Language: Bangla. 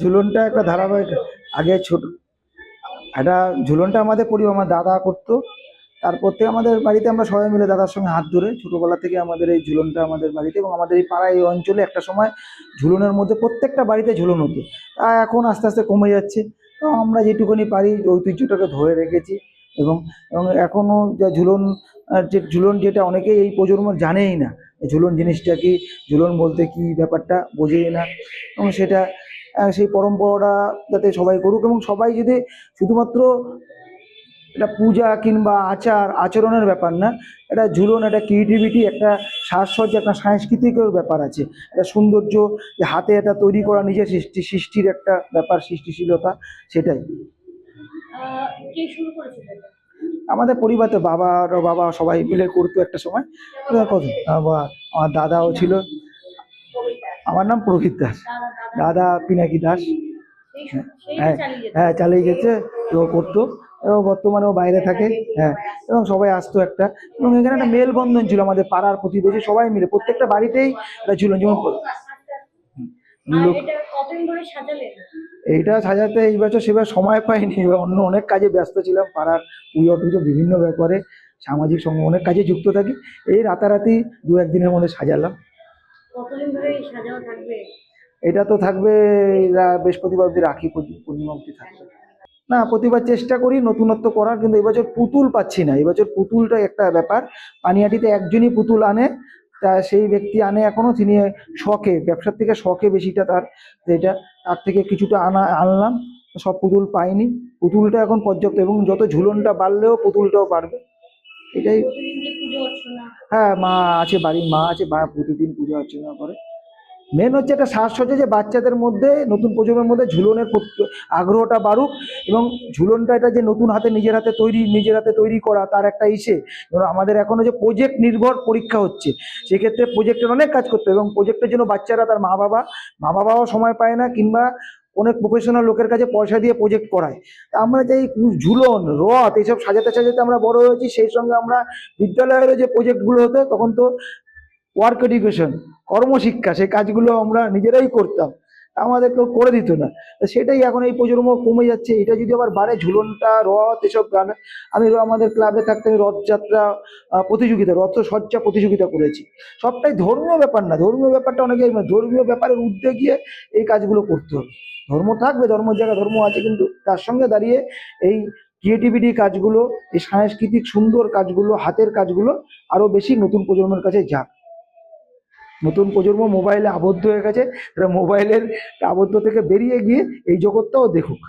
ঝুলনটা একটা ধারাবাহিক। আগে ছোট একটা ঝুলনটা আমাদের আমার দাদা করতো। তারপর থেকে আমাদের বাড়িতে আমরা সবাই মিলে দাদার সঙ্গে হাত ধরে ছোটবেলা থেকে আমাদের এই ঝুলনটা আমাদের বাড়িতে, এবং আমাদের এই পাড়ায় এই অঞ্চলে একটা সময় ঝুলনের মধ্যে প্রত্যেকটা বাড়িতে ঝুলন হতো। তা এখন আস্তে আস্তে কমে যাচ্ছে। তো আমরা যেটুকুনি পারি ঐতিহ্যটাকে ধরে রেখেছি। এবং এবং এখনও যা ঝুলন, যে ঝুলন যেটা অনেকেই এই প্রজন্ম জানেই না, এই ঝুলন জিনিসটা কি, ঝুলন বলতে কি ব্যাপারটা বোঝেই না। এবং সেটা সেই পরম্পরাটা যাতে সবাই করুক, এবং সবাই যদি শুধুমাত্র এটা পূজা কিংবা আচরণের ব্যাপার না, এটা ঝুলন একটা ক্রিয়েটিভিটি, একটা সাজসজ্জা, একটা সাংস্কৃতিকের ব্যাপার আছে, একটা সৌন্দর্য, যে হাতে এটা তৈরি করা নিজের সৃষ্টির একটা ব্যাপার, সৃষ্টিশীলতা, সেটাই। কে শুরু করেছিল এটা? আমাদের পরিবারে বাবা সবাই মিলে করতো একটা সময়। আমার দাদাও ছিল। আমার নাম প্রবীর দাস, দাদা পিনাকি দাস। হ্যাঁ, হ্যাঁ চালিয়ে গেছে। তো করতো, এবং বর্তমানে ও বাইরে থাকে। হ্যাঁ, এবং সবাই আসতো একটা, এবং এখানে একটা মেলবন্ধন ছিল আমাদের পাড়ার প্রতিবেশী সবাই মিলে, প্রত্যেকটা বাড়িতেই একটা ছিল। যেমন লোক এইটা সাজাতে এই বছর সেবার সময় পাইনি, অন্য অনেক কাজে ব্যস্ত ছিলাম, পাড়ার পুজো টুজো বিভিন্ন ব্যাপারে, সামাজিক সঙ্গে অনেক কাজে যুক্ত থাকি। এই রাতারাতি দু একদিনের মধ্যে সাজালাম। কতদিন ধরে এই সাজানো থাকবে? এটা তো থাকবে বৃহস্পতিবার অব্দি, রাখি পূর্ণিমা অব্দি থাকবে। না, প্রতিবার চেষ্টা করি নতুনত্ব করার, কিন্তু এবছর পুতুল পাচ্ছি না। এবছর পুতুলটা একটা ব্যাপার, পানিহাটিতে একজনই পুতুল আনে, তা সেই ব্যক্তি আনে এখনো, তিনি শখে, ব্যবসার থেকে শখে বেশিটা তার, যেটা তার থেকে কিছুটা আনলাম। সব পুতুল পাইনি, পুতুলটা এখন পর্যাপ্ত, এবং যত ঝুলনটা বাড়লেও পুতুলটাও বাড়বে, এটাই। হ্যাঁ, মা আছে, বাড়ির মা আছে, মা প্রতিদিন পূজা অর্চনা করে। মেন হচ্ছে একটা সাজসজ্জা, যে বাচ্চাদের মধ্যে, নতুন প্রজন্মের মধ্যে ঝুলনের আগ্রহটা বাড়ুক, এবং ঝুলনটা এটা যে নতুন হাতে নিজের হাতে তৈরি করা, তার একটা ইসে। ধরো আমাদের এখনো যে প্রজেক্ট নির্ভর পরীক্ষা হচ্ছে, সেক্ষেত্রে প্রজেক্টের অনেক কাজ করতে হবে, এবং প্রজেক্টের জন্য বাচ্চারা তার মা বাবাও সময় পায় না, কিংবা অনেক প্রফেশনাল লোকের কাছে পয়সা দিয়ে প্রজেক্ট করায়। তা আমরা যে ঝুলন, রথ এইসব সাজাতে সাজাতে আমরা বড় হয়েছি, সেই সঙ্গে আমরা বিদ্যালয়ের যে প্রজেক্টগুলো হতো তখন তো ওয়ার্ক এডুকেশন, কর্মশিক্ষা, সেই কাজগুলো আমরা নিজেরাই করতাম, আমাদের কেউ করে দিত না। সেটাই এখন এই প্রজন্ম কমে যাচ্ছে। এটা যদি আবার বাড়ে, ঝুলনটা, রথ, এসব গান। আমি আমাদের ক্লাবে থাকতে আমি রথযাত্রা প্রতিযোগিতা, রথসজ্জা প্রতিযোগিতা করেছি। সবটাই ধর্মীয় ব্যাপার না, ধর্মীয় ব্যাপারটা অনেকেই, ধর্মীয় ব্যাপারের ঊর্ধ্বে গিয়ে এই কাজগুলো করতে হবে। ধর্ম থাকবে, ধর্মের জায়গায় ধর্ম আছে, কিন্তু তার সঙ্গে দাঁড়িয়ে এই ক্রিয়েটিভিটি কাজগুলো, এই সাংস্কৃতিক সুন্দর কাজগুলো, হাতের কাজগুলো আরো বেশি নতুন প্রজন্মের কাছে যাক। নতুন প্রজন্ম মোবাইলে আবদ্ধ হয়ে গেছে, তারা মোবাইলের আবদ্ধ থেকে বেরিয়ে গিয়ে এই জগৎটাও দেখুক।